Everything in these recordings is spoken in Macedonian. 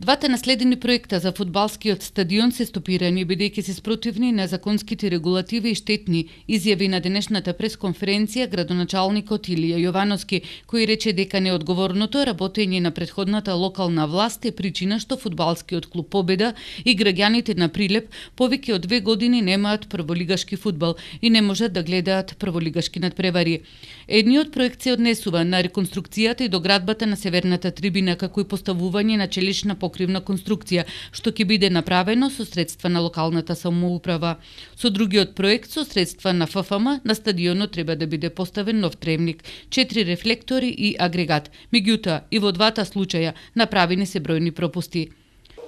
Двата наследени проекта за фудбалскиот стадион се стопирани бидејќи се спротивни на законските регулативи и штетни, изјави на денешната пресконференција градоначалникот Илија Јовановски, кој рече дека неодговорното работење на претходната локална власт е причина што фудбалскиот клуб Победа и граѓаните на Прилеп повеќе од 2 години немаат прволигашки фудбал и не можат да гледаат прволигашки надпревари. Едниот проект се однесува на реконструкцијата и доградбата на северната трибина, како и поставување на челична покривна конструкција, што ќе биде направено со средства на локалната самоуправа. Со другиот проект, со средства на ФФМ, на стадионот треба да биде поставен нов тремник, 4 рефлектори и агрегат. Меѓутоа, и во двата случаја направени се бројни пропусти.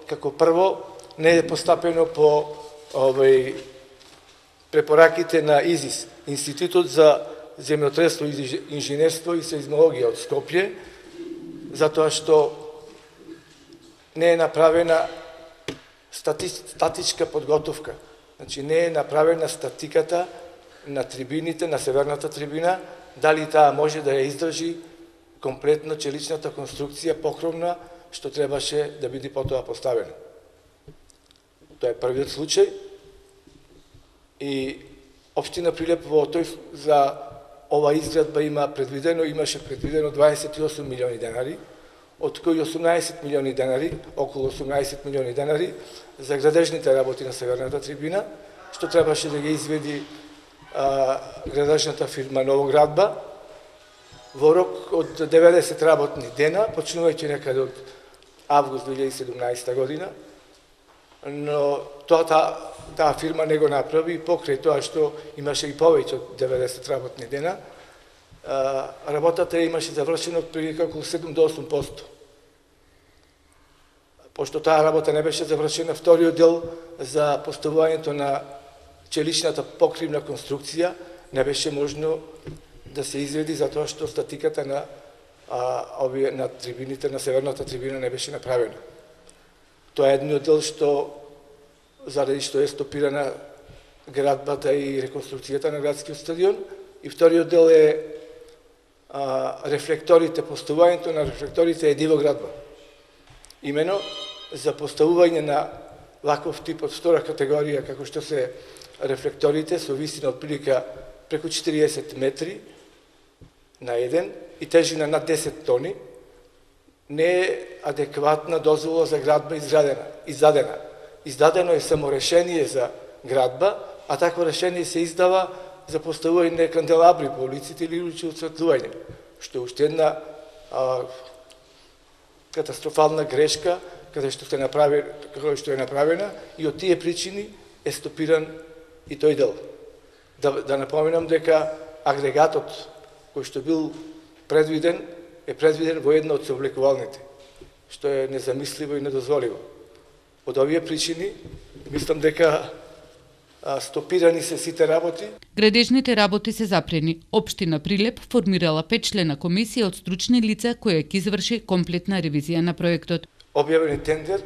Како прво, не е постапено по препораките на ИЗИС, Институтот за земјотресство и инженерство и сеизмологија од Скопје, затоа што не е направена статичка подготовка. Значи, не е направена статиката на трибините, на северната трибина, дали таа може да ја издржи комплетно челичната конструкција покровна, што требаше да биде потоа поставена. Тоа е првиот случај. И Општина Прилеп во тој за ова изградба имаше предвидено 28 милиони денари, од кои 18 милиони денари, околу 18 милиони денари за градежните работи на северната трибина, што требаше да ги изведи градежната фирма Новоградба во рок од 90 работни дена, почнувајќи некаде од август 2017 година, но таа фирма не го направи, покрај тоа што имаше и повеќе од 90 работни дена, работата имаше завршена од прилика околу 7 до 8%. Пошто таа работа не беше завршена, вториот дел за поставувањето на челичната покривна конструкција не беше можно да се изведи затоа што статиката на трибините, на северната трибина не беше направена. Тоа е едниот дел заради што е стопирана градбата и реконструкцијата на градскиот стадион, и вториот дел е рефлекторите, поставувањето на рефлекторите е дивоградба. Имено за поставување на ваков тип од втора категорија, како што се рефлекторите, со висина од прилика преку 40 метри на еден и тежина над 10 тони, не е адекватна дозвола за градба издадена. Издадено е само решение за градба, а такво решение се издава за поставување на канделабри по улиците или улични осветлување, што е уште една катастрофална грешка каде што е направена, и од тие причини е стопиран и тој дел. Да напоменам дека агрегатот кој што бил предвиден е предвиден во една од сооблекувалните, што е незамисливо и недозволиво. Од овие причини мислам дека стопирани се сите работи. Градежните работи се запрени. Општина Прилеп формирала 5-члена комисија од стручни лица која ќе изврши комплетна ревизија на проектот. Објавен е тендер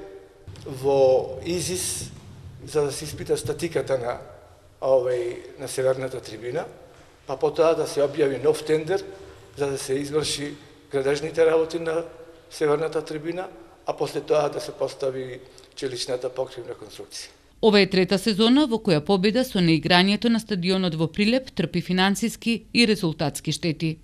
во ИЗИС за да се испита статиката на северната трибина, па потоа да се објави нов тендер за да се изврши градежните работи на северната трибина, а после тоа да се постави челичната покривна конструкција. Ова е трета сезона во која Победа со неиграњето на стадионот во Прилеп трпи финансиски и резултатски штети.